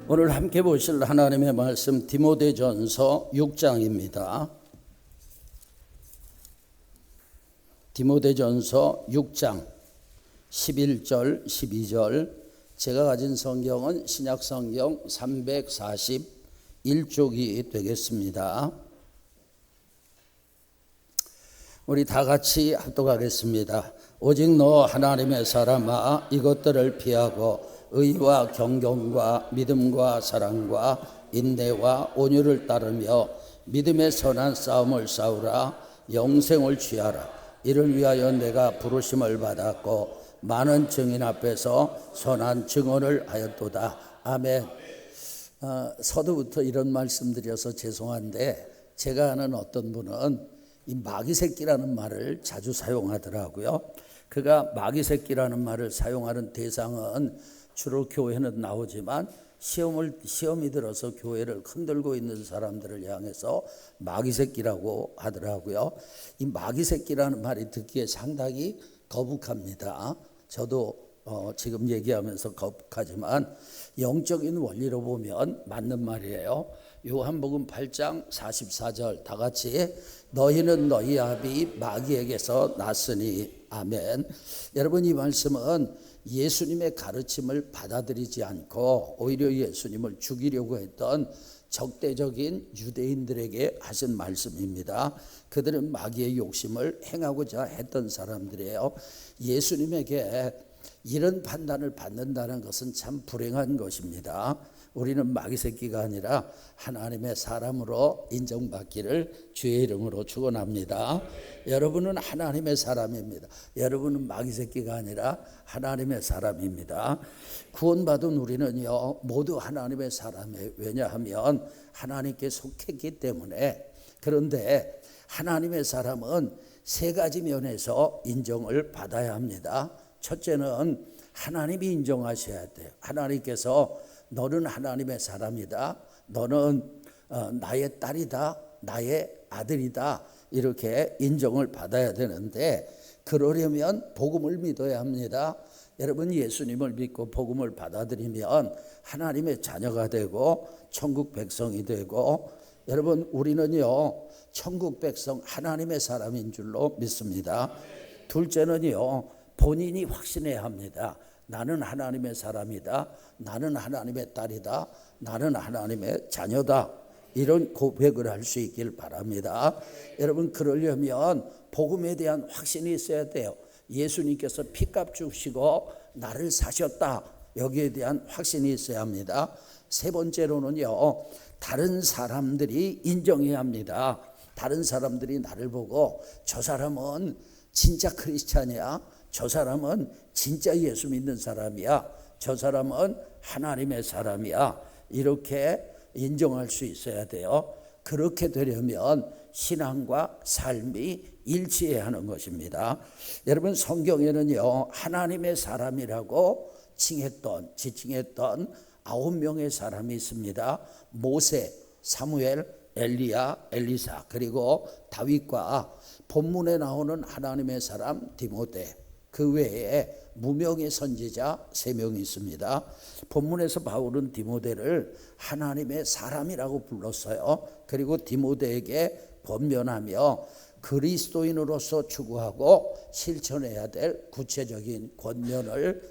오늘 함께 보실 하나님의 말씀 디모데전서 6장입니다. 디모데전서 6장 11절 12절. 제가 가진 성경은 신약성경 341쪽이 되겠습니다. 우리 다 같이 합독하겠습니다. 오직 너 하나님의 사람아, 이것들을 피하고 의와 경건과 믿음과 사랑과 인내와 온유를 따르며 믿음의 선한 싸움을 싸우라. 영생을 취하라. 이를 위하여 내가 부르심을 받았고 많은 증인 앞에서 선한 증언을 하였도다. 아멘. 서두부터 이런 말씀드려서 죄송한데, 제가 아는 어떤 분은 이 마귀 새끼라는 말을 자주 사용하더라고요. 그가 마귀 새끼라는 말을 사용하는 대상은 주로 교회는 나오지만 시험이 들어서 교회를 흔들고 있는 사람들을 향해서 마귀 새끼라고 하더라고요. 이 마귀 새끼라는 말이 듣기에 상당히 거북합니다. 저도 지금 얘기하면서 거북하지만 영적인 원리로 보면 맞는 말이에요. 요한복음 8장 44절 다 같이, 너희는 너희 아비 마귀에게서 났으니. 아멘. 여러분, 이 말씀은 예수님의 가르침을 받아들이지 않고 오히려 예수님을 죽이려고 했던 적대적인 유대인들에게 하신 말씀입니다. 그들은 마귀의 욕심을 행하고자 했던 사람들이에요. 예수님에게 이런 판단을 받는다는 것은 참 불행한 것입니다. 우리는 마귀 새끼가 아니라 하나님의 사람으로 인정받기를 주의 이름으로 축원합니다. 여러분은 하나님의 사람입니다. 여러분은 마귀 새끼가 아니라 하나님의 사람입니다. 구원받은 우리는요 모두 하나님의 사람이에요. 왜냐하면 하나님께 속했기 때문에. 그런데 하나님의 사람은 세 가지 면에서 인정을 받아야 합니다. 첫째는 하나님이 인정하셔야 돼요. 하나님께서 너는 하나님의 사람이다, 너는 나의 딸이다, 나의 아들이다, 이렇게 인정을 받아야 되는데, 그러려면 복음을 믿어야 합니다. 여러분, 예수님을 믿고 복음을 받아들이면 하나님의 자녀가 되고 천국 백성이 되고, 여러분, 우리는요 천국 백성 하나님의 사람인 줄로 믿습니다. 둘째는요, 본인이 확신해야 합니다. 나는 하나님의 사람이다, 나는 하나님의 딸이다, 나는 하나님의 자녀다, 이런 고백을 할 수 있길 바랍니다. 여러분, 그러려면 복음에 대한 확신이 있어야 돼요. 예수님께서 피값 주시고 나를 사셨다, 여기에 대한 확신이 있어야 합니다. 세 번째로는요, 다른 사람들이 인정해야 합니다. 다른 사람들이 나를 보고 저 사람은 진짜 크리스찬이야, 저 사람은 진짜 예수 믿는 사람이야, 저 사람은 하나님의 사람이야, 이렇게 인정할 수 있어야 돼요. 그렇게 되려면 신앙과 삶이 일치해야 하는 것입니다. 여러분, 성경에는요 하나님의 사람이라고 지칭했던 9명의 사람이 있습니다. 모세, 사무엘, 엘리야, 엘리사, 그리고 다윗과 본문에 나오는 하나님의 사람 디모데, 그 외에 무명의 선지자 3명이 있습니다. 본문에서 바울은 디모데를 하나님의 사람이라고 불렀어요. 그리고 디모데에게 권면하며 그리스도인으로서 추구하고 실천해야 될 구체적인 권면을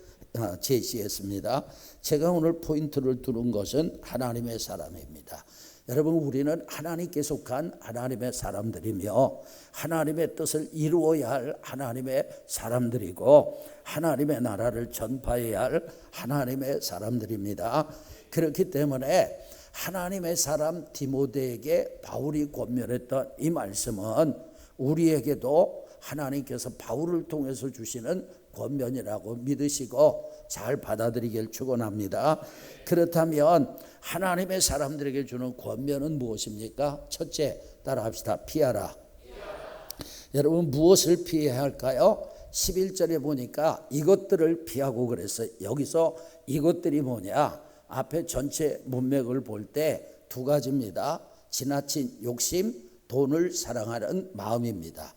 제시했습니다. 제가 오늘 포인트를 두는 것은 하나님의 사람입니다. 여러분, 우리는 하나님께 속한 하나님의 사람들이며 하나님의 뜻을 이루어야 할 하나님의 사람들이고 하나님의 나라를 전파해야 할 하나님의 사람들입니다. 그렇기 때문에 하나님의 사람 디모데에게 바울이 권면했던 이 말씀은 우리에게도 하나님께서 바울을 통해서 주시는 권면이라고 믿으시고 잘 받아들이길 축원합니다. 그렇다면 하나님의 사람들에게 주는 권면은 무엇입니까? 첫째, 따라합시다. 피하라. 여러분, 무엇을 피해야 할까요? 11절에 보니까 이것들을 피하고 그랬어요. 여기서 이것들이 뭐냐? 앞에 전체 문맥을 볼 때 두 가지입니다. 지나친 욕심, 돈을 사랑하는 마음입니다.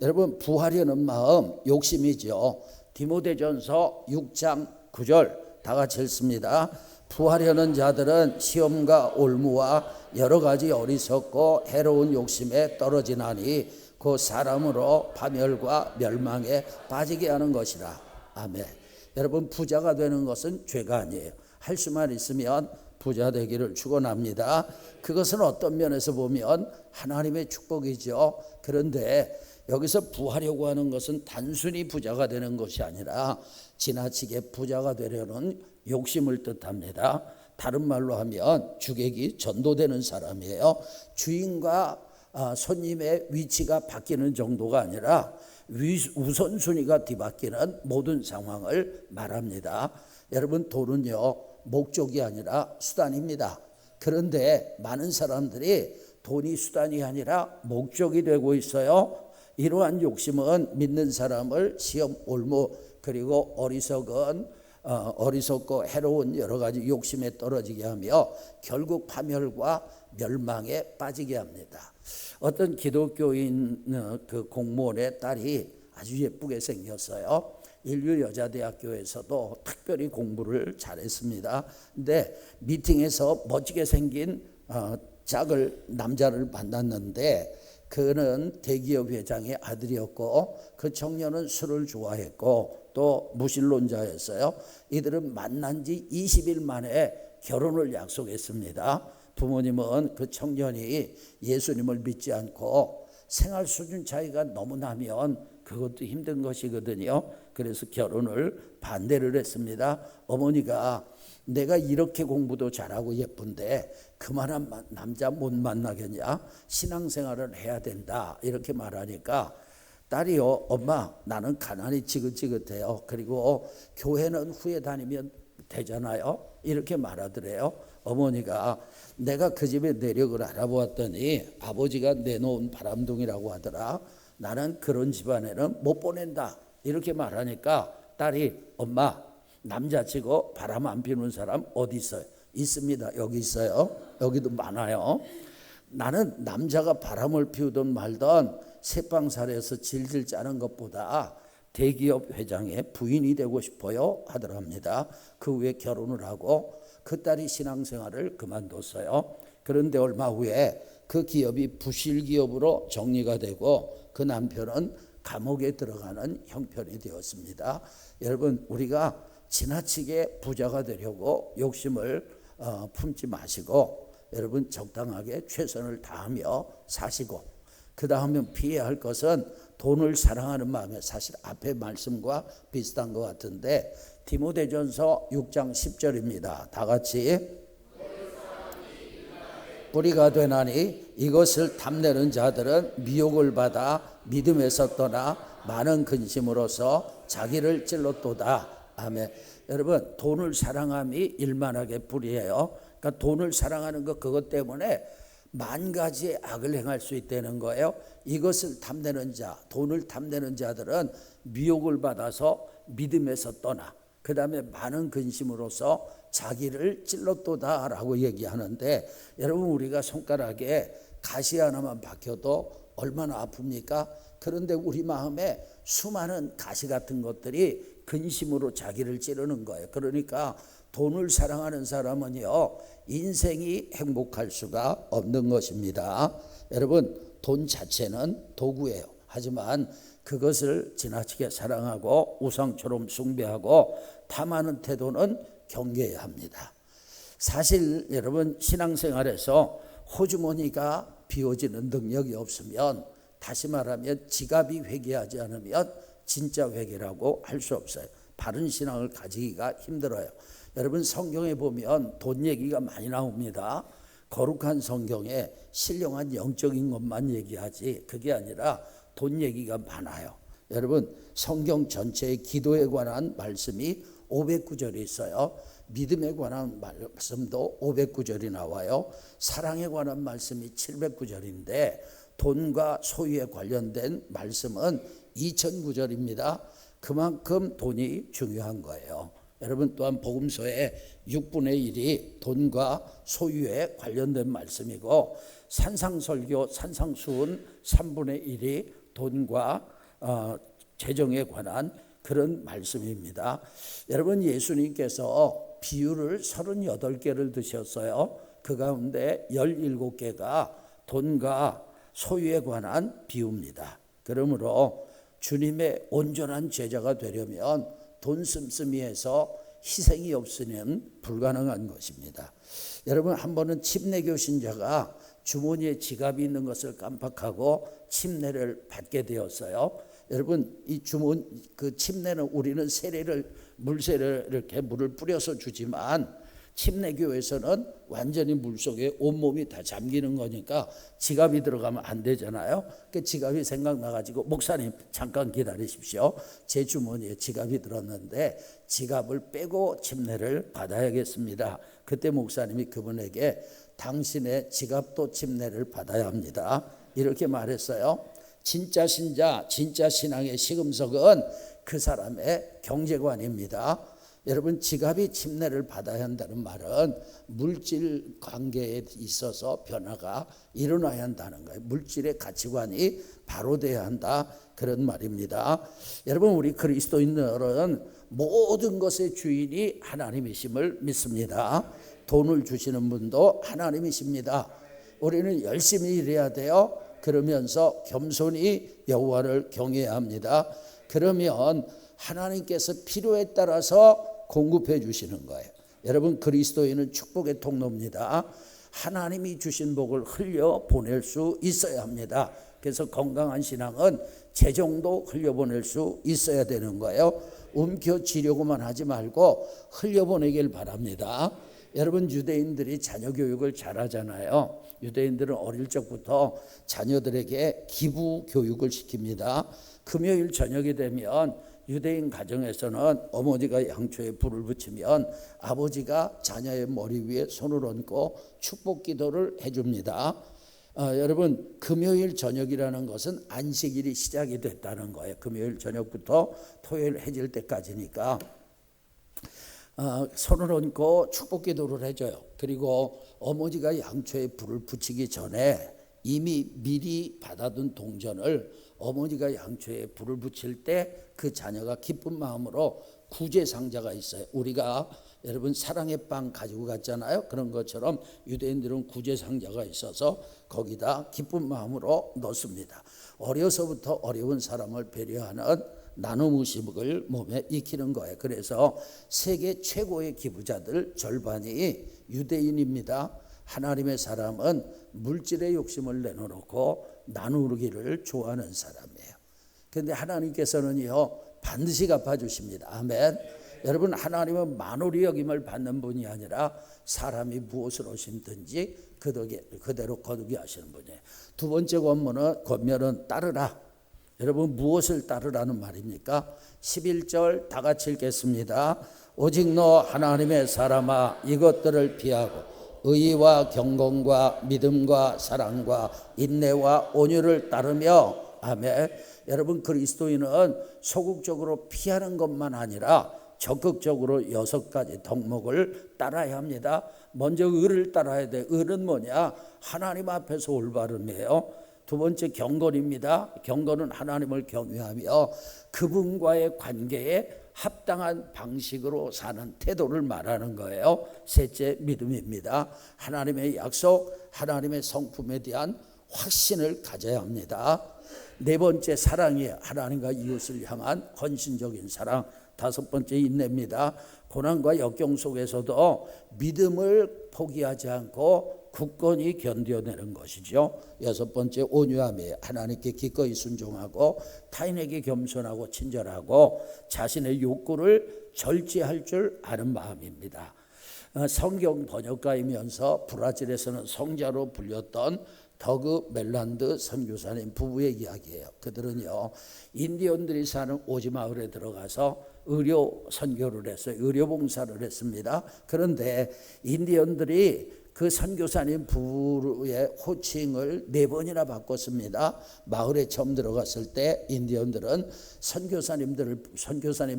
여러분, 부하려는 마음, 욕심이죠. 디모데전서 6장 9절 다 같이 읽습니다. 부하려는 자들은 시험과 올무와 여러 가지 어리석고 해로운 욕심에 떨어지나니 그 사람으로 파멸과 멸망에 빠지게 하는 것이라. 아멘. 여러분, 부자가 되는 것은 죄가 아니에요. 할 수만 있으면 부자 되기를 축원합니다. 그것은 어떤 면에서 보면 하나님의 축복이죠. 그런데 여기서 부하려고 하는 것은 단순히 부자가 되는 것이 아니라 지나치게 부자가 되려는 욕심을 뜻합니다. 다른 말로 하면 주객이 전도되는 사람이에요. 주인과 손님의 위치가 바뀌는 정도가 아니라 우선순위가 뒤바뀌는 모든 상황을 말합니다. 여러분, 돈은요 목적이 아니라 수단입니다. 그런데 많은 사람들이 돈이 수단이 아니라 목적이 되고 있어요. 이러한 욕심은 믿는 사람을 시험, 올무, 그리고 어리석고 해로운 여러 가지 욕심에 떨어지게 하며 결국 파멸과 멸망에 빠지게 합니다. 어떤 기독교인 그 공무원의 딸이 아주 예쁘게 생겼어요. 인류여자대학교에서도 특별히 공부를 잘했습니다. 근데 미팅에서 멋지게 생긴 짝을 남자를 만났는데 그는 대기업 회장의 아들이었고 그 청년은 술을 좋아했고 또 무신론자였어요. 이들은 만난 지 20일 만에 결혼을 약속했습니다. 부모님은 그 청년이 예수님을 믿지 않고 생활 수준 차이가 너무 나면 그것도 힘든 것이거든요. 그래서 결혼을 반대를 했습니다. 어머니가 내가 이렇게 공부도 잘하고 예쁜데 그만한 남자 못 만나겠냐? 신앙생활을 해야 된다. 이렇게 말하니까 딸이요, 엄마 나는 가난이 지긋지긋해요. 그리고 교회는 후에 다니면 되잖아요. 이렇게 말하더래요. 어머니가 내가 그 집의 내력을 알아보았더니 아버지가 내놓은 바람둥이라고 하더라. 나는 그런 집안에는 못 보낸다. 이렇게 말하니까 딸이 엄마 남자치고 바람 안 피우는 사람 어디 있어요? 있습니다. 여기 있어요. 여기도 많아요. 나는 남자가 바람을 피우든 말든 새빵살에서 질질 짜는 것보다 대기업 회장의 부인이 되고 싶어요 하더랍니다. 그 후에 결혼을 하고 그 딸이 신앙생활을 그만뒀어요. 그런데 얼마 후에 그 기업이 부실기업으로 정리가 되고 그 남편은 감옥에 들어가는 형편이 되었습니다. 여러분, 우리가 지나치게 부자가 되려고 욕심을 품지 마시고 여러분 적당하게 최선을 다하며 사시고 그 다음에 피해야 할 것은 돈을 사랑하는 마음에 사실 앞에 말씀과 비슷한 것 같은데 디모데전서 6장 10절입니다. 다 같이 뿌리가 되나니 이것을 탐내는 자들은 미혹을 받아 믿음에서 떠나 많은 근심으로서 자기를 찔렀도다. 아멘. 여러분, 돈을 사랑함이 일만하게 뿌리예요. 그러니까 돈을 사랑하는 것 그것 때문에 만 가지의 악을 행할 수 있다는 거예요. 이것을 탐내는 자, 돈을 탐내는 자들은 미혹을 받아서 믿음에서 떠나 그 다음에 많은 근심으로서 자기를 찔렀도다라고 얘기하는데 여러분, 우리가 손가락에 가시 하나만 박혀도 얼마나 아픕니까? 그런데 우리 마음에 수많은 가시 같은 것들이 근심으로 자기를 찌르는 거예요. 그러니까 돈을 사랑하는 사람은요 인생이 행복할 수가 없는 것입니다. 여러분, 돈 자체는 도구예요. 하지만 그것을 지나치게 사랑하고 우상처럼 숭배하고 탐하는 태도는 경계해야 합니다. 사실 여러분, 신앙생활에서 호주머니가 비워지는 능력이 없으면 다시 말하면 지갑이 회개하지 않으면 진짜 회개라고 할 수 없어요. 바른 신앙을 가지기가 힘들어요. 여러분, 성경에 보면 돈 얘기가 많이 나옵니다. 거룩한 성경에 신령한 영적인 것만 얘기하지 그게 아니라 돈 얘기가 많아요. 여러분, 성경 전체의 기도에 관한 말씀이 509절이 있어요. 믿음에 관한 말씀도 509절이 나와요. 사랑에 관한 말씀이 709절인데 돈과 소유에 관련된 말씀은 2009절입니다. 그만큼 돈이 중요한 거예요. 여러분, 또한 복음서의 6분의 1이 돈과 소유에 관련된 말씀이고 산상설교 산상수훈 3분의 1이 돈과 재정에 관한 그런 말씀입니다. 여러분, 예수님께서 비유를 38개를 드셨어요. 그 가운데 17개가 돈과 소유에 관한 비유입니다. 그러므로 주님의 온전한 제자가 되려면 돈 씀씀이에서 희생이 없으면 불가능한 것입니다. 여러분, 한 번은 침례교 신자가 주머니에 지갑이 있는 것을 깜빡하고 침례를 받게 되었어요. 여러분, 이 그 침례는 우리는 물세례를 이렇게 물을 뿌려서 주지만 침례교에서는 완전히 물 속에 온몸이 다 잠기는 거니까 지갑이 들어가면 안 되잖아요. 그 지갑이 생각나가지고 목사님 잠깐 기다리십시오. 제 주머니에 지갑이 들었는데 지갑을 빼고 침례를 받아야겠습니다. 그때 목사님이 그분에게 당신의 지갑도 침례를 받아야 합니다. 이렇게 말했어요. 진짜 신자, 진짜 신앙의 시금석은 그 사람의 경제관입니다. 여러분, 지갑이 침례를 받아야 한다는 말은 물질 관계에 있어서 변화가 일어나야 한다는 거예요. 물질의 가치관이 바로 돼야 한다, 그런 말입니다. 여러분, 우리 그리스도인들은 모든 것의 주인이 하나님이심을 믿습니다. 돈을 주시는 분도 하나님이십니다. 우리는 열심히 일해야 돼요. 그러면서 겸손히 여호와를 경외해야 합니다. 그러면 하나님께서 필요에 따라서 공급해 주시는 거예요. 여러분, 그리스도인은 축복의 통로입니다. 하나님이 주신 복을 흘려보낼 수 있어야 합니다. 그래서 건강한 신앙은 재정도 흘려보낼 수 있어야 되는 거예요. 움켜쥐려고만 하지 말고 흘려보내길 바랍니다. 여러분, 유대인들이 자녀 교육을 잘하잖아요. 유대인들은 어릴 적부터 자녀들에게 기부 교육을 시킵니다. 금요일 저녁이 되면 유대인 가정에서는 어머니가 양초에 불을 붙이면 아버지가 자녀의 머리 위에 손을 얹고 축복 기도를 해줍니다. 여러분, 금요일 저녁이라는 것은 안식일이 시작이 됐다는 거예요. 금요일 저녁부터 토요일 해질 때까지니까 손을 얹고 축복 기도를 해줘요. 그리고 어머니가 양초에 불을 붙이기 전에 이미 미리 받아둔 동전을 어머니가 양초에 불을 붙일 때 그 자녀가 기쁜 마음으로 구제 상자가 있어요. 우리가 여러분 사랑의 빵 가지고 갔잖아요. 그런 것처럼 유대인들은 구제 상자가 있어서 거기다 기쁜 마음으로 넣습니다. 어려서부터 어려운 사람을 배려하는 나눔 의식을 몸에 익히는 거예요. 그래서 세계 최고의 기부자들 절반이 유대인입니다. 하나님의 사람은 물질의 욕심을 내려놓고 나누기를 좋아하는 사람이에요. 그런데 하나님께서는요 반드시 갚아주십니다. 아멘. 여러분, 하나님은 만홀히 여김을 받는 분이 아니라 사람이 무엇으로 심든지 그대로 거두게 하시는 분이에요. 두 번째 권면은 따르라. 여러분, 무엇을 따르라는 말입니까? 11절 다 같이 읽겠습니다. 오직 너 하나님의 사람아, 이것들을 피하고 의와 경건과 믿음과 사랑과 인내와 온유를 따르며. 아멘. 여러분, 그리스도인은 소극적으로 피하는 것만 아니라 적극적으로 6가지 덕목을 따라야 합니다. 먼저 의를 따라야 돼. 의는 뭐냐? 하나님 앞에서 올바름이에요. 두 번째 경건입니다. 경건은 하나님을 경외하며 그분과의 관계에 합당한 방식으로 사는 태도를 말하는 거예요. 셋째 믿음입니다. 하나님의 약속, 하나님의 성품에 대한 확신을 가져야 합니다. 네 번째 사랑이에요. 하나님과 이웃을 향한 헌신적인 사랑. 다섯 번째 인내입니다. 고난과 역경 속에서도 믿음을 포기하지 않고 굳건히 견뎌내는 것이죠. 여섯 번째 온유함이에요. 하나님께 기꺼이 순종하고 타인에게 겸손하고 친절하고 자신의 욕구를 절제할 줄 아는 마음입니다. 성경 번역가이면서 브라질에서는 성자로 불렸던 더그 멜란드 선교사님 부부의 이야기예요. 그들은요 인디언들이 사는 오지 마을에 들어가서 의료 선교를 했어요. 의료 봉사를 했습니다. 그런데 인디언들이 그 선교사님 부부의 호칭을 4번이나 바꿨습니다. 마을에 처음 들어갔을 때 인디언들은 선교사님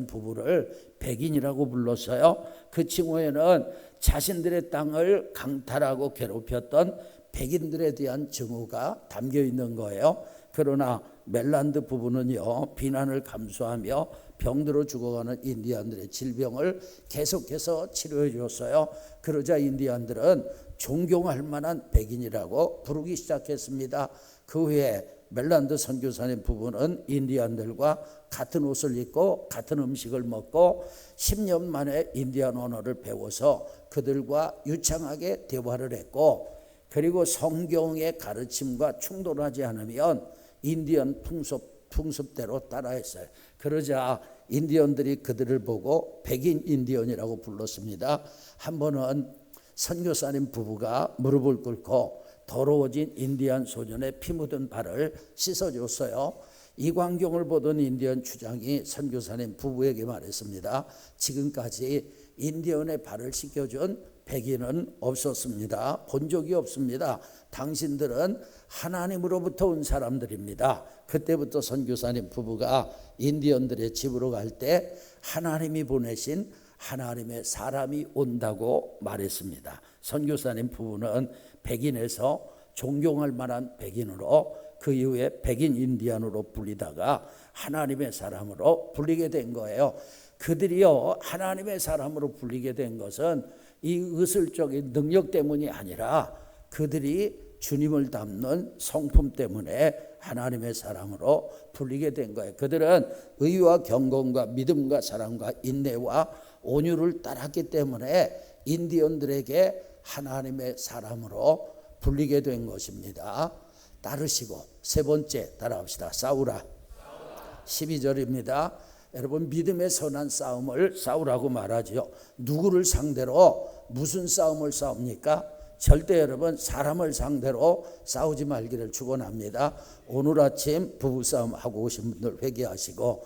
부부를 백인이라고 불렀어요. 그 칭호에는 자신들의 땅을 강탈하고 괴롭혔던 백인들에 대한 증오가 담겨 있는 거예요. 그러나 멜란드 부부는요 비난을 감수하며 병들어 죽어가는 인디안들의 질병을 계속해서 치료해 줬어요. 그러자 인디안들은 존경할 만한 백인이라고 부르기 시작했습니다. 그 후에 멜란드 선교사님 부부는 인디안들과 같은 옷을 입고 같은 음식을 먹고 10년 만에 인디안 언어를 배워서 그들과 유창하게 대화를 했고, 그리고 성경의 가르침과 충돌하지 않으면 인디언 풍습대로 따라했어요. 그러자 인디언들이 그들을 보고 백인 인디언이라고 불렀습니다. 한 번은 선교사님 부부가 무릎을 꿇고 더러워진 인디안 소년의 피 묻은 발을 씻어줬어요. 이 광경을 보던 인디언 주장이 선교사님 부부에게 말했습니다. 지금까지 인디언의 발을 씻겨준 백인은 없었습니다. 본 적이 없습니다. 당신들은 하나님으로부터 온 사람들입니다. 그때부터 선교사님 부부가 인디언들의 집으로 갈 때 하나님이 보내신 하나님의 사람이 온다고 말했습니다. 선교사님 부부는 백인에서 존경할 만한 백인으로, 그 이후에 백인 인디안으로 불리다가 하나님의 사람으로 불리게 된 거예요. 그들이요, 하나님의 사람으로 불리게 된 것은 이 의술적인 능력 때문이 아니라 그들이 주님을 닮는 성품 때문에 하나님의 사람으로 불리게 된 거예요. 그들은 의와 경건과 믿음과 사랑과 인내와 온유를 따랐기 때문에 인디언들에게 하나님의 사람으로 불리게 된 것입니다. 따르시고, 세 번째 따라합시다. 싸우라. 12절입니다. 여러분, 믿음의 선한 싸움을 싸우라고 말하지요. 누구를 상대로 무슨 싸움을 싸웁니까? 절대 여러분 사람을 상대로 싸우지 말기를 축원합니다. 오늘 아침 부부싸움 하고 오신 분들 회개하시고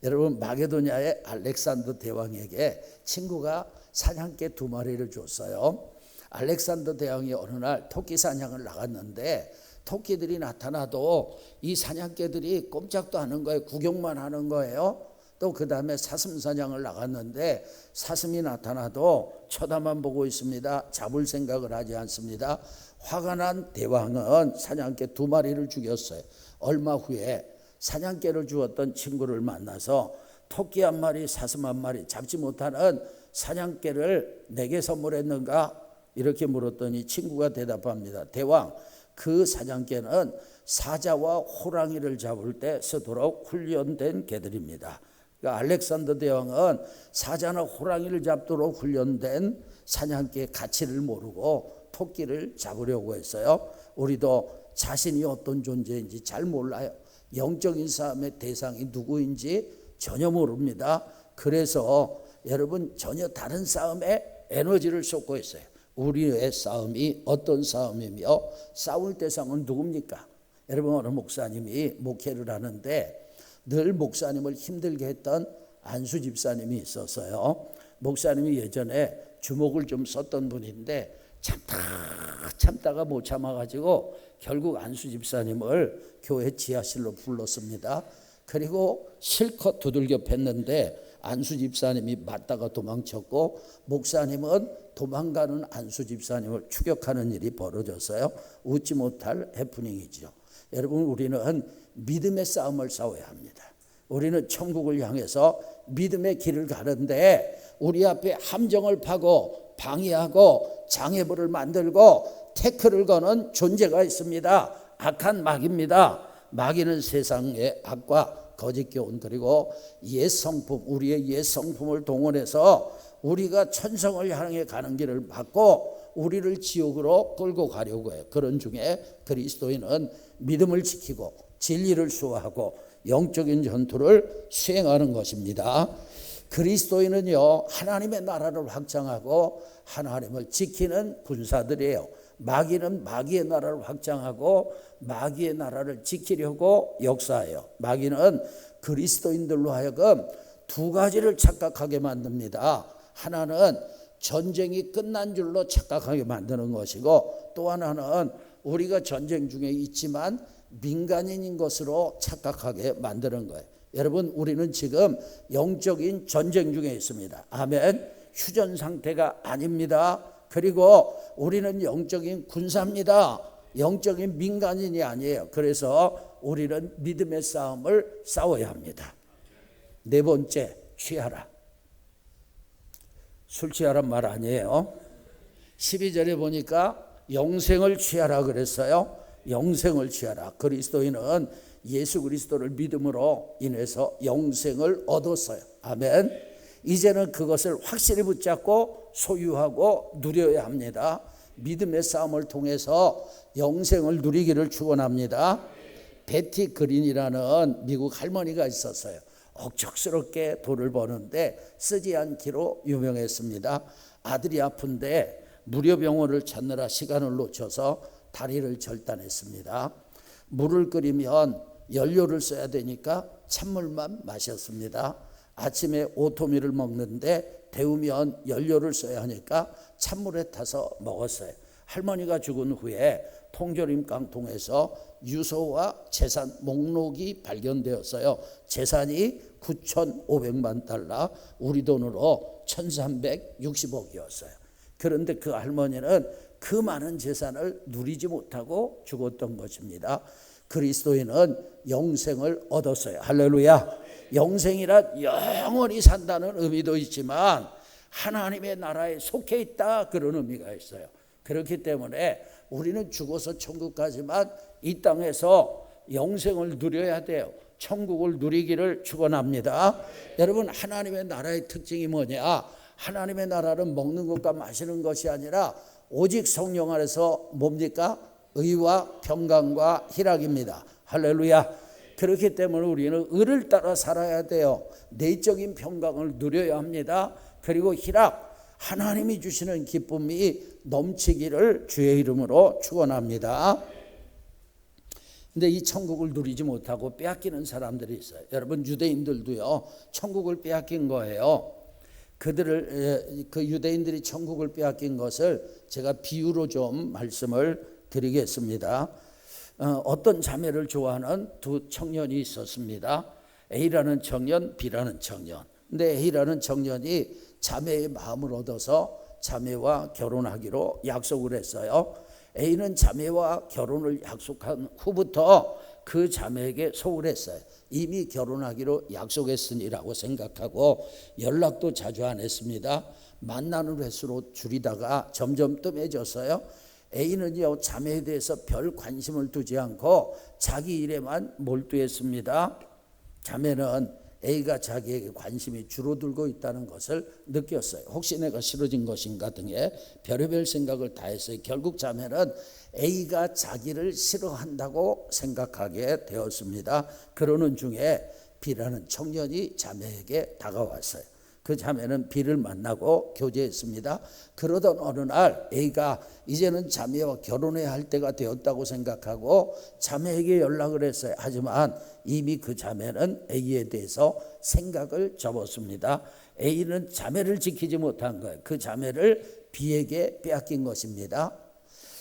여러분, 마게도냐의 알렉산더 대왕에게 친구가 사냥개 2마리를 줬어요. 알렉산더 대왕이 어느 날 토끼 사냥을 나갔는데 토끼들이 나타나도 이 사냥개들이 꼼짝도 않은 거예요. 구경만 하는 거예요. 또 그 다음에 사슴 사냥을 나갔는데 사슴이 나타나도 쳐다만 보고 있습니다. 잡을 생각을 하지 않습니다. 화가 난 대왕은 사냥개 2마리를 죽였어요. 얼마 후에 사냥개를 주었던 친구를 만나서 토끼 1마리, 사슴 1마리 잡지 못하는 사냥개를 내게 선물했는가? 이렇게 물었더니 친구가 대답합니다. 대왕, 그 사냥개는 사자와 호랑이를 잡을 때 쓰도록 훈련된 개들입니다. 그러니까 알렉산더 대왕은 사자나 호랑이를 잡도록 훈련된 사냥개의 가치를 모르고 토끼를 잡으려고 했어요. 우리도 자신이 어떤 존재인지 잘 몰라요. 영적인 싸움의 대상이 누구인지 전혀 모릅니다. 그래서 여러분 전혀 다른 싸움에 에너지를 쏟고 있어요. 우리의 싸움이 어떤 싸움이며 싸울 대상은 누굽니까? 여러분, 어느 목사님이 목회를 하는데 늘 목사님을 힘들게 했던 안수 집사님이 있었어요. 목사님이 예전에 주먹을 좀 썼던 분인데 참다가 못 참아가지고 결국 안수 집사님을 교회 지하실로 불렀습니다. 그리고 실컷 두들겨 팼는데 안수 집사님이 맞다가 도망쳤고 목사님은 도망가는 안수 집사님을 추격하는 일이 벌어졌어요. 웃지 못할 해프닝이죠. 여러분, 우리는 믿음의 싸움을 싸워야 합니다. 우리는 천국을 향해서 믿음의 길을 가는데 우리 앞에 함정을 파고 방해하고 장애물을 만들고 태클을 거는 존재가 있습니다. 악한 마귀입니다. 마귀는 세상의 악과 거짓 교훈 그리고 옛 성품, 우리의 옛 성품을 동원해서 우리가 천성을 향해 가는 길을 막고 우리를 지옥으로 끌고 가려고 해요. 그런 중에 그리스도인은 믿음을 지키고 진리를 수호하고 영적인 전투를 수행하는 것입니다. 그리스도인은요, 하나님의 나라를 확장하고 하나님을 지키는 군사들이에요. 마귀는 마귀의 나라를 확장하고 마귀의 나라를 지키려고 역사해요. 마귀는 그리스도인들로 하여금 2가지를 착각하게 만듭니다. 하나는 전쟁이 끝난 줄로 착각하게 만드는 것이고, 또 하나는 우리가 전쟁 중에 있지만 민간인인 것으로 착각하게 만드는 거예요. 여러분, 우리는 지금 영적인 전쟁 중에 있습니다. 아멘. 휴전 상태가 아닙니다. 그리고 우리는 영적인 군사입니다. 영적인 민간인이 아니에요. 그래서 우리는 믿음의 싸움을 싸워야 합니다. 네 번째, 취하라. 술 취하란 말 아니에요. 12절에 보니까 영생을 취하라 그랬어요. 영생을 취하라. 그리스도인은 예수 그리스도를 믿음으로 인해서 영생을 얻었어요. 아멘. 이제는 그것을 확실히 붙잡고 소유하고 누려야 합니다. 믿음의 싸움을 통해서 영생을 누리기를 축원합니다. 베티 그린이라는 미국 할머니가 있었어요. 억척스럽게 돈을 버는데 쓰지 않기로 유명했습니다. 아들이 아픈데 무료 병원을 찾느라 시간을 놓쳐서 다리를 절단했습니다. 물을 끓이면 연료를 써야 되니까 찬물만 마셨습니다. 아침에 오토미를 먹는데 데우면 연료를 써야 하니까 찬물에 타서 먹었어요. 할머니가 죽은 후에 통조림 깡통에서 유서와 재산 목록이 발견되었어요. 재산이 9,500만 달러, 우리 돈으로 1,360억이었어요. 그런데 그 할머니는 그 많은 재산을 누리지 못하고 죽었던 것입니다. 그리스도인은 영생을 얻었어요. 할렐루야. 영생이란 영원히 산다는 의미도 있지만 하나님의 나라에 속해 있다, 그런 의미가 있어요. 그렇기 때문에 우리는 죽어서 천국 가지만 이 땅에서 영생을 누려야 돼요. 천국을 누리기를 축원합니다. 여러분, 하나님의 나라의 특징이 뭐냐? 하나님의 나라는 먹는 것과 마시는 것이 아니라 오직 성령 안에서 뭡니까? 의와 평강과 희락입니다. 할렐루야. 그렇기 때문에 우리는 의를 따라 살아야 돼요. 내적인 평강을 누려야 합니다. 그리고 희락, 하나님이 주시는 기쁨이 넘치기를 주의 이름으로 축원합니다. 근데 이 천국을 누리지 못하고 빼앗기는 사람들이 있어요. 여러분, 유대인들도요, 천국을 빼앗긴 거예요. 그 유대인들이 천국을 빼앗긴 것을 제가 비유로 좀 말씀을 드리겠습니다. 어떤 자매를 좋아하는 두 청년이 있었습니다. A라는 청년, B라는 청년. 근데 A라는 청년이 자매의 마음을 얻어서 자매와 결혼하기로 약속을 했어요. A는 자매와 결혼을 약속한 후부터 그 자매에게 소홀했어요. 이미 결혼하기로 약속했으니라고 생각하고 연락도 자주 안 했습니다. 만나는 횟수로 줄이다가 점점 뜸해졌어요. A는요, 자매에 대해서 별 관심을 두지 않고 자기 일에만 몰두했습니다. 자매는 A가 자기에게 관심이 줄어들고 있다는 것을 느꼈어요. 혹시 내가 싫어진 것인가 등의 별의별 생각을 다 했어요. 결국 자매는 A가 자기를 싫어한다고 생각하게 되었습니다. 그러는 중에 B라는 청년이 자매에게 다가왔어요. 그 자매는 B를 만나고 교제했습니다. 그러던 어느 날 A가 이제는 자매와 결혼해야 할 때가 되었다고 생각하고 자매에게 연락을 했어요. 하지만 이미 그 자매는 A에 대해서 생각을 접었습니다. A는 자매를 지키지 못한 거예요. 그 자매를 B에게 빼앗긴 것입니다.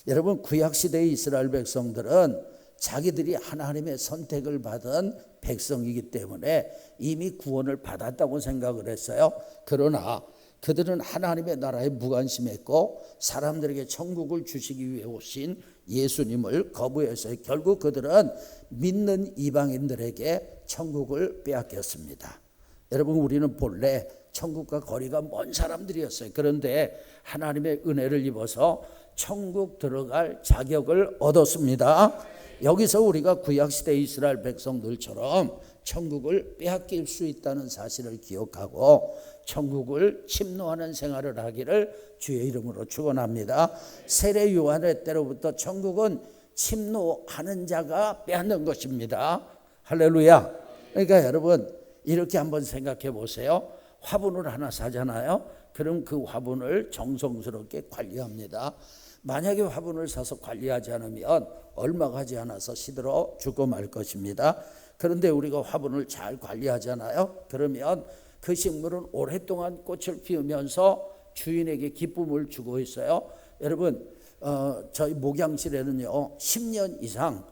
여러분, 구약시대의 이스라엘 백성들은 자기들이 하나님의 선택을 받은 백성이기 때문에 이미 구원을 받았다고 생각을 했어요. 그러나 그들은 하나님의 나라에 무관심했고 사람들에게 천국을 주시기 위해 오신 예수님을 거부했어요. 결국 그들은 믿는 이방인들에게 천국을 빼앗겼습니다. 여러분, 우리는 본래 천국과 거리가 먼 사람들이었어요. 그런데 하나님의 은혜를 입어서 천국 들어갈 자격을 얻었습니다. 여기서 우리가 구약시대 이스라엘 백성들처럼 천국을 빼앗길 수 있다는 사실을 기억하고 천국을 침노하는 생활을 하기를 주의 이름으로 축원합니다. 세례 요한의 때로부터 천국은 침노하는 자가 빼앗는 것입니다. 할렐루야. 그러니까 여러분, 이렇게 한번 생각해 보세요. 화분을 하나 사잖아요. 그럼 그 화분을 정성스럽게 관리합니다. 만약에 화분을 사서 관리하지 않으면 얼마가 하지 않아서 시들어 죽고 말 것입니다. 그런데 우리가 화분을 잘 관리하잖아요. 그러면 그 식물은 오랫동안 꽃을 피우면서 주인에게 기쁨을 주고 있어요. 여러분, 저희 목양실에는요 10년 이상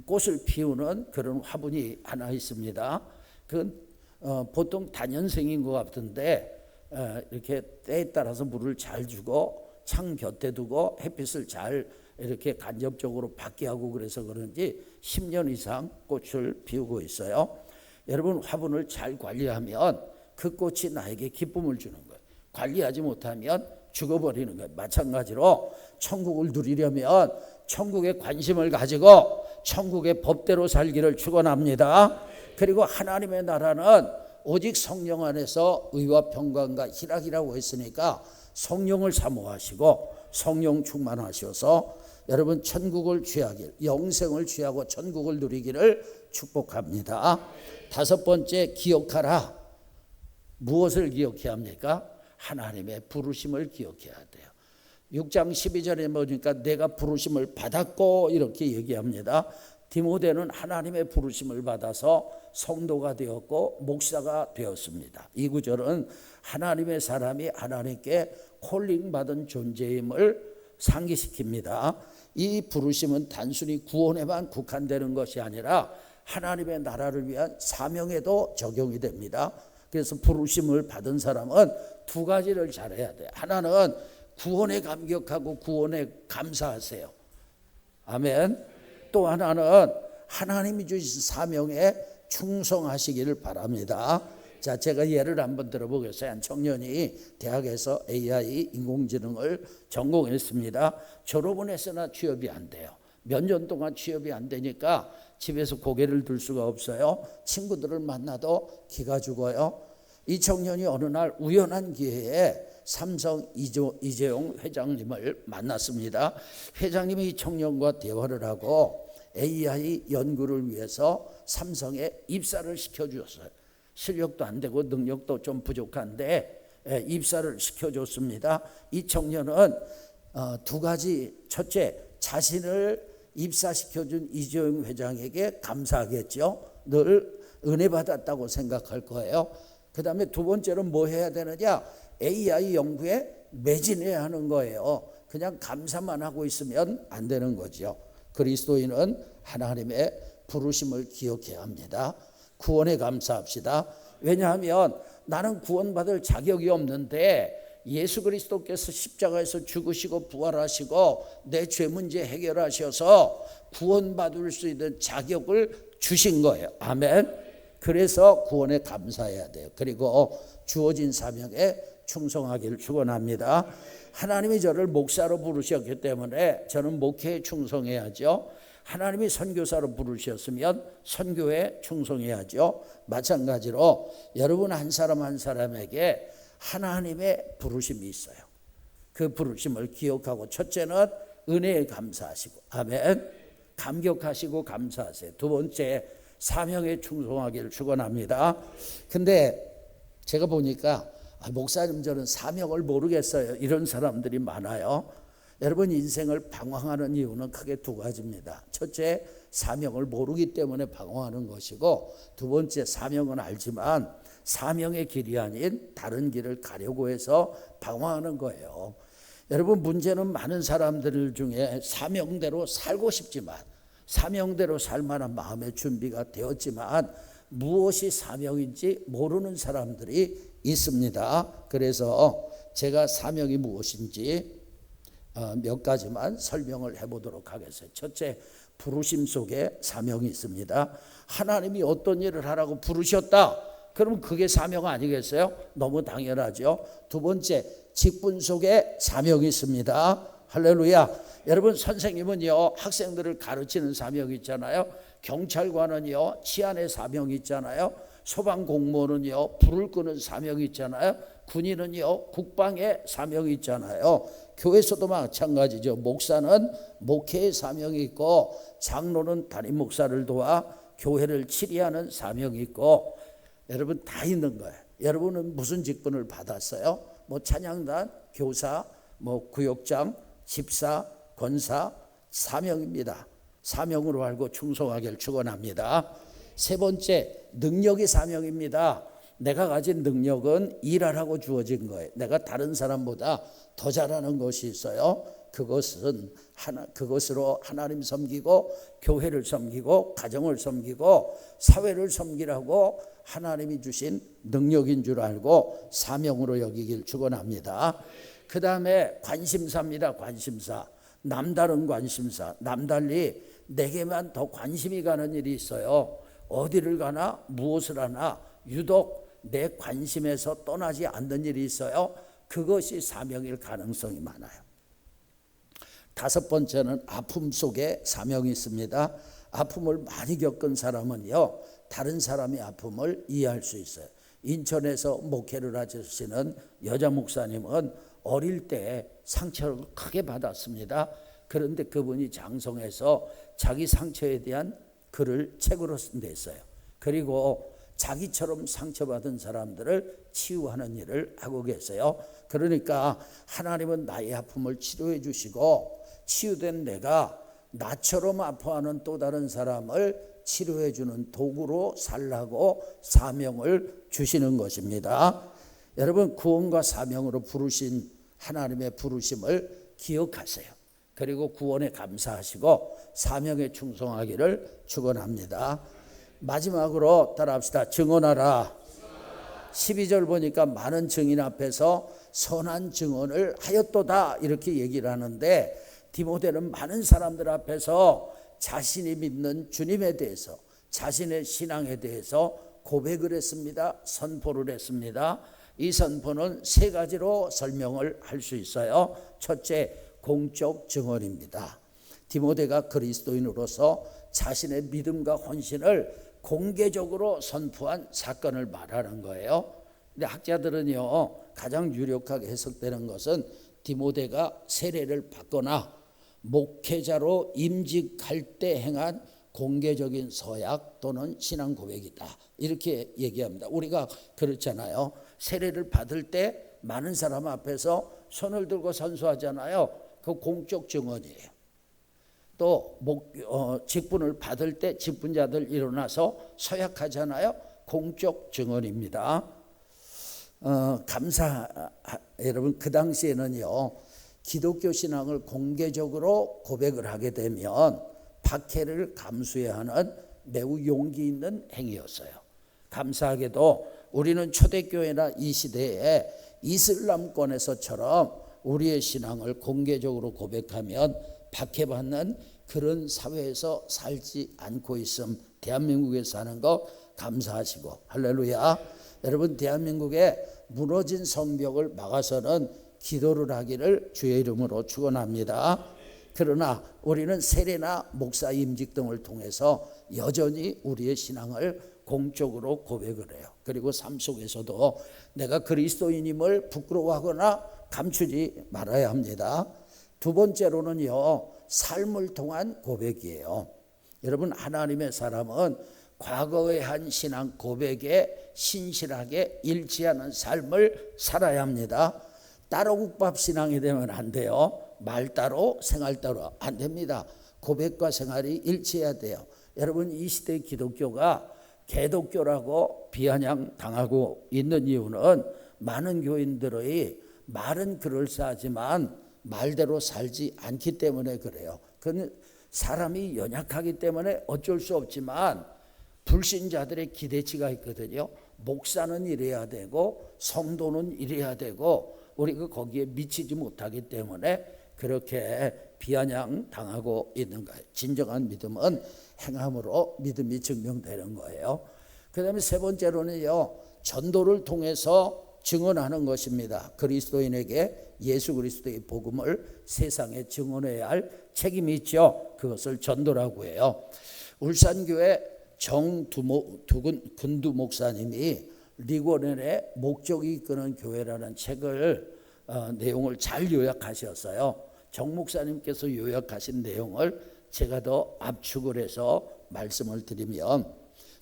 꽃을 피우는 그런 화분이 하나 있습니다. 그건 보통 다년생인 것 같은데 이렇게 때에 따라서 물을 잘 주고 창 곁에 두고 햇빛을 잘 이렇게 간접적으로 받게 하고 그래서 그런지 10년 이상 꽃을 피우고 있어요. 여러분 화분을 잘 관리하면 그 꽃이 나에게 기쁨을 주는 거예요. 관리하지 못하면 죽어버리는 거예요. 마찬가지로 천국을 누리려면 천국에 관심을 가지고 천국의 법대로 살기를 축원합니다. 그리고 하나님의 나라는 오직 성령 안에서 의와 평강과 희락이라고 했으니까 성령을 사모하시고 성령 충만하셔서 여러분 천국을 취하길, 영생을 취하고 천국을 누리기를 축복합니다. 다섯 번째, 기억하라. 무엇을 기억해야 합니까? 하나님의 부르심을 기억해야 돼요. 6장 12절에 보니까 내가 부르심을 받았고 이렇게 얘기합니다. 디모데는 하나님의 부르심을 받아서 성도가 되었고 목사가 되었습니다. 이 구절은 하나님의 사람이 하나님께 콜링 받은 존재임을 상기시킵니다. 이 부르심은 단순히 구원에만 국한되는 것이 아니라 하나님의 나라를 위한 사명에도 적용이 됩니다. 그래서 부르심을 받은 사람은 두 가지를 잘해야 돼요. 하나는 구원에 감격하고 구원에 감사하세요. 아멘. 또 하나는 하나님이 주신 사명에 충성하시기를 바랍니다. 자, 제가 예를 한번 들어보겠어요. 한 청년이 대학에서 AI 인공지능을 전공했습니다. 졸업은 했으나 취업이 안 돼요. 몇 년 동안 취업이 안 되니까 집에서 고개를 들 수가 없어요. 친구들을 만나도 기가 죽어요. 이 청년이 어느 날 우연한 기회에 삼성 이재용 회장님을 만났습니다. 회장님이 이 청년과 대화를 하고 AI 연구를 위해서 삼성에 입사를 시켜주었어요. 실력도 안 되고 능력도 좀 부족한데 입사를 시켜줬습니다. 이 청년은 두 가지, 첫째, 자신을 입사시켜준 이재용 회장에게 감사하겠죠. 늘 은혜 받았다고 생각할 거예요. 그 다음에 두 번째는 뭐 해야 되느냐? AI 연구에 매진해야 하는 거예요. 그냥 감사만 하고 있으면 안 되는 거죠. 그리스도인은 하나님의 부르심을 기억해야 합니다. 구원에 감사합시다. 왜냐하면 나는 구원받을 자격이 없는데 예수 그리스도께서 십자가에서 죽으시고 부활하시고 내 죄 문제 해결하셔서 구원받을 수 있는 자격을 주신 거예요. 아멘. 그래서 구원에 감사해야 돼요. 그리고 주어진 사명에 충성하기를 축원합니다. 하나님이 저를 목사로 부르셨기 때문에 저는 목회에 충성해야죠. 하나님이 선교사로 부르셨으면 선교에 충성해야죠. 마찬가지로 여러분 한 사람 한 사람에게 하나님의 부르심이 있어요. 그 부르심을 기억하고 첫째는 은혜에 감사하시고 아멘. 감격하시고 감사하세요. 두 번째, 사명에 충성하기를 축원합니다. 근데 제가 보니까 목사님 저는 사명을 모르겠어요. 이런 사람들이 많아요. 여러분 인생을 방황하는 이유는 크게 두 가지입니다. 첫째, 사명을 모르기 때문에 방황하는 것이고 두 번째, 사명은 알지만 사명의 길이 아닌 다른 길을 가려고 해서 방황하는 거예요. 여러분 문제는 많은 사람들 중에 사명대로 살고 싶지만 사명대로 살 만한 마음의 준비가 되었지만 무엇이 사명인지 모르는 사람들이 있습니다. 그래서 제가 사명이 무엇인지 몇 가지만 설명을 해보도록 하겠어요. 첫째, 부르심 속에 사명이 있습니다. 하나님이 어떤 일을 하라고 부르셨다. 그러면 그게 사명 아니겠어요? 너무 당연하죠. 두 번째, 직분 속에 사명이 있습니다. 할렐루야. 여러분 선생님은요 학생들을 가르치는 사명이 있잖아요. 경찰관은요 치안의 사명이 있잖아요. 소방공무원은요 불을 끄는 사명이 있잖아요. 군인은요 국방의 사명이 있잖아요. 교회에서도 마찬가지죠. 목사는 목회의 사명이 있고 장로는 담임 목사를 도와 교회를 치리하는 사명이 있고 여러분 다 있는 거예요. 여러분은 무슨 직분을 받았어요? 뭐 찬양단, 교사, 뭐 구역장, 집사, 권사, 사명입니다. 사명으로 알고 충성하기를 축원합니다. 세 번째, 능력이 사명입니다. 내가 가진 능력은 일하라고 주어진 거예요. 내가 다른 사람보다 더 잘하는 것이 있어요. 그것으로 하나님 섬기고 교회를 섬기고 가정을 섬기고 사회를 섬기라고 하나님이 주신 능력인 줄 알고 사명으로 여기길 축원합니다. 그 다음에 관심사입니다. 관심사. 남다른 관심사. 남달리 내게만 더 관심이 가는 일이 있어요. 어디를 가나 무엇을 하나 유독 내 관심에서 떠나지 않는 일이 있어요. 그것이 사명일 가능성이 많아요. 다섯 번째는 아픔 속에 사명이 있습니다. 아픔을 많이 겪은 사람은요, 다른 사람의 아픔을 이해할 수 있어요. 인천에서 목회를 하시는 여자 목사님은 어릴 때 상처를 크게 받았습니다. 그런데 그분이 장성해서 자기 상처에 대한 글을 책으로 쓴 데 있어요. 그리고 자기처럼 상처받은 사람들을 치유하는 일을 하고 계세요. 그러니까 하나님은 나의 아픔을 치료해 주시고 치유된 내가 나처럼 아파하는 또 다른 사람을 치료해 주는 도구로 살라고 사명을 주시는 것입니다. 여러분, 구원과 사명으로 부르신 하나님의 부르심을 기억하세요. 그리고 구원에 감사하시고 사명에 충성하기를 축원합니다. 마지막으로 따라합시다. 증언하라. 12절 보니까 많은 증인 앞에서 선한 증언을 하였도다 이렇게 얘기를 하는데, 디모데는 많은 사람들 앞에서 자신이 믿는 주님에 대해서, 자신의 신앙에 대해서 고백을 했습니다. 선포를 했습니다. 이 선포는 세 가지로 설명을 할 수 있어요. 첫째, 공적 증언입니다. 디모데가 그리스도인으로서 자신의 믿음과 헌신을 공개적으로 선포한 사건을 말하는 거예요. 근데 학자들은요, 가장 유력하게 해석되는 것은 디모데가 세례를 받거나 목회자로 임직할 때 행한 공개적인 서약 또는 신앙 고백이다 이렇게 얘기합니다. 우리가 그렇잖아요. 세례를 받을 때 많은 사람 앞에서 손을 들고 선서하잖아요. 그 공적 증언이에요. 또 직분을 받을 때 직분자들 일어나서 서약하잖아요. 공적 증언입니다. 여러분, 그 당시에는요, 기독교 신앙을 공개적으로 고백을 하게 되면 박해를 감수해야 하는 매우 용기 있는 행위였어요. 감사하게도 우리는 초대교회나 이 시대에 이슬람권에서처럼 우리의 신앙을 공개적으로 고백하면 박해받는 그런 사회에서 살지 않고 있음. 대한민국에 사는 거 감사하시고 할렐루야. 여러분, 대한민국의 무너진 성벽을 막아서는 기도를 하기를 주의 이름으로 축원합니다. 그러나 우리는 세례나 목사 임직 등을 통해서 여전히 우리의 신앙을 공적으로 고백을 해요. 그리고 삶 속에서도 내가 그리스도인임을 부끄러워하거나 감추지 말아야 합니다. 두 번째로는요, 삶을 통한 고백이에요. 여러분, 하나님의 사람은 과거에 한 신앙 고백에 신실하게 일치하는 삶을 살아야 합니다. 따로국밥 신앙이 되면 안 돼요. 말 따로 생활 따로 안 됩니다. 고백과 생활이 일치해야 돼요. 여러분, 이 시대 기독교가 개독교라고 비아냥 당하고 있는 이유는 많은 교인들의 말은 그럴싸하지만 말대로 살지 않기 때문에 그래요. 그건 사람이 연약하기 때문에 어쩔 수 없지만 불신자들의 기대치가 있거든요. 목사는 이래야 되고 성도는 이래야 되고 우리가 거기에 미치지 못하기 때문에 그렇게 비아냥 당하고 있는 거예요. 진정한 믿음은 행함으로 믿음이 증명되는 거예요. 그 다음에 세 번째로는요, 전도를 통해서 증언하는 것입니다. 그리스도인에게 예수 그리스도의 복음을 세상에 증언해야 할 책임이 있죠. 그것을 전도라고 해요. 울산교회 정근두 목사님이 리고렌의 목적이 이끄는 교회라는 책을 내용을 잘 요약하셨어요. 정 목사님께서 요약하신 내용을 제가 더 압축을 해서 말씀을 드리면,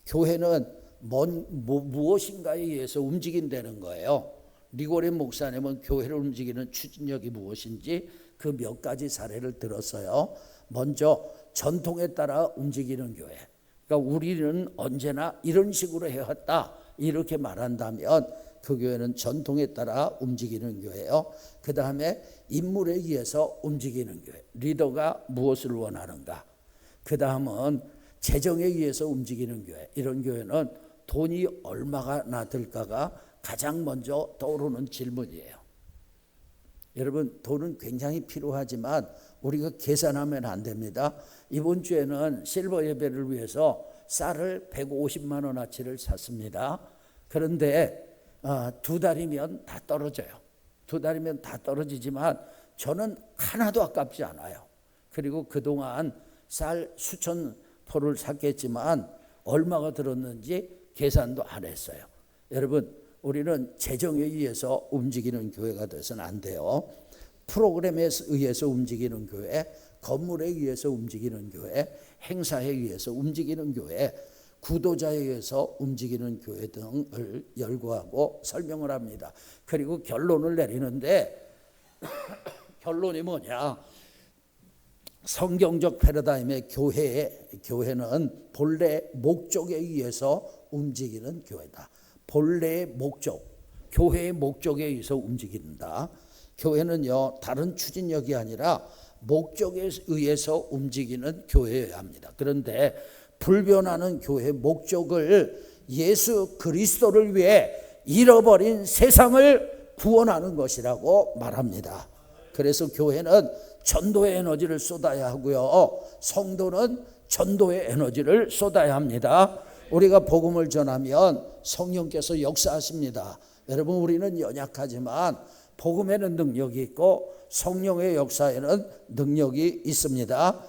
교회는 무엇인가에 의해서 움직인다는 거예요. 리고렌 목사님은 교회를 움직이는 추진력이 무엇인지 그 몇 가지 사례를 들었어요. 먼저 전통에 따라 움직이는 교회. 그러니까 우리는 언제나 이런 식으로 해왔다 이렇게 말한다면 그 교회는 전통에 따라 움직이는 교회예요. 그 다음에 인물에 의해서 움직이는 교회. 리더가 무엇을 원하는가. 그 다음은 재정에 의해서 움직이는 교회. 이런 교회는 돈이 얼마나 들까가 가장 먼저 떠오르는 질문이에요. 여러분, 돈은 굉장히 필요하지만 우리가 계산하면 안 됩니다. 이번 주에는 실버 예배를 위해서 쌀을 150만 원어치를 샀습니다. 그런데 2달이면 다 떨어져요. 2달이면 다 떨어지지만 저는 하나도 아깝지 않아요. 그리고 그동안 쌀 수천 포를 샀겠지만 얼마가 들었는지 계산도 안 했어요. 여러분, 우리는 재정에 의해서 움직이는 교회가 돼서는 안 돼요. 프로그램에 의해서 움직이는 교회, 건물에 의해서 움직이는 교회, 행사에 의해서 움직이는 교회, 구도자에 의해서 움직이는 교회 등을 열거하고 설명을 합니다. 그리고 결론을 내리는데 결론이 뭐냐? 성경적 패러다임의 교회는 본래 목적에 의해서 움직이는 교회다. 본래의 목적, 교회의 목적에 의해서 움직인다. 교회는요, 다른 추진력이 아니라 목적에 의해서 움직이는 교회여야 합니다. 그런데 불변하는 교회의 목적을 예수 그리스도를 위해 잃어버린 세상을 구원하는 것이라고 말합니다. 그래서 교회는 전도의 에너지를 쏟아야 하고요, 성도는 전도의 에너지를 쏟아야 합니다. 우리가 복음을 전하면 성령께서 역사하십니다. 여러분, 우리는 연약하지만 복음에는 능력이 있고 성령의 역사에는 능력이 있습니다.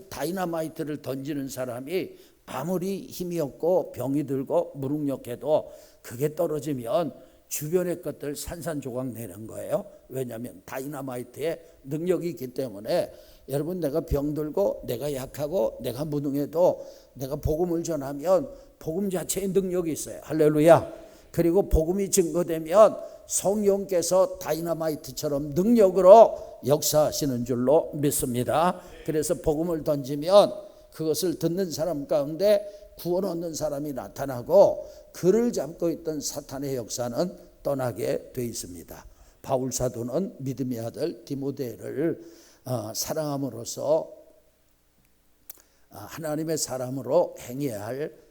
다이너마이트를 던지는 사람이 아무리 힘이 없고 병이 들고 무능력해도 그게 떨어지면 주변의 것들 산산조각 내는 거예요. 왜냐하면 다이너마이트에 능력이 있기 때문에. 여러분, 내가 병들고 내가 약하고 내가 무능해도 내가 복음을 전하면 복음 자체의 능력이 있어요. 할렐루야. 그리고 복음이 증거되면 성령께서 다이너마이트처럼 능력으로 역사하시는 줄로 믿습니다. 그래서 복음을 던지면 그것을 듣는 사람 가운데 구원 얻는 사람이 나타나고 그를 잡고 있던 사탄의 역사는 떠나게 돼 있습니다. 바울 사도는 믿음의 아들 디모데를 사랑함으로써 하나님의 사람으로 행해야 할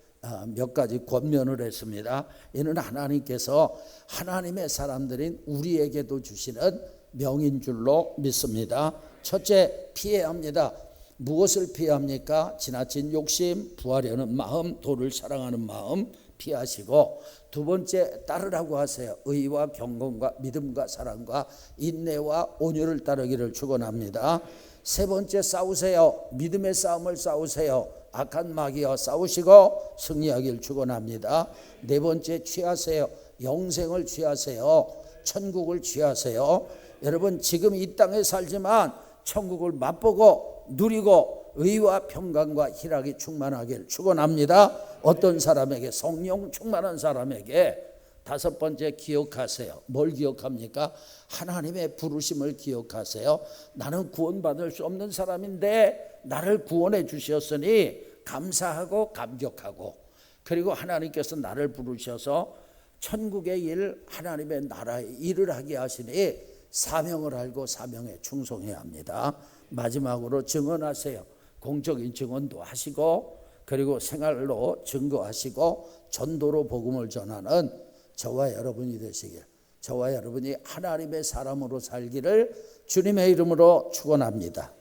몇 가지 권면을 했습니다. 이는 하나님께서 하나님의 사람들인 우리에게도 주시는 명인 줄로 믿습니다. 첫째, 피해야 합니다. 무엇을 피해야 합니까? 지나친 욕심, 부하려는 마음, 돈을 사랑하는 마음 피하시고, 두 번째, 따르라고 하세요. 의와 경건과 믿음과 사랑과 인내와 온유를 따르기를 축원합니다. 세 번째, 싸우세요. 믿음의 싸움을 싸우세요. 악한 마귀와 싸우시고 승리하길 축원합니다. 네 번째, 취하세요. 영생을 취하세요. 천국을 취하세요. 여러분, 지금 이 땅에 살지만 천국을 맛보고 누리고 의와 평강과 희락이 충만하길 축원합니다. 어떤 사람에게? 성령 충만한 사람에게. 다섯 번째, 기억하세요. 뭘 기억합니까? 하나님의 부르심을 기억하세요. 나는 구원받을 수 없는 사람인데 나를 구원해 주셨으니 감사하고 감격하고, 그리고 하나님께서 나를 부르셔서 천국의 일, 하나님의 나라의 일을 하게 하시니 사명을 알고 사명에 충성해야 합니다. 마지막으로 증언하세요. 공적인 증언도 하시고, 그리고 생활로 증거하시고 전도로 복음을 전하는 저와 여러분이 되시길, 저와 여러분이 하나님의 사람으로 살기를 주님의 이름으로 축원합니다.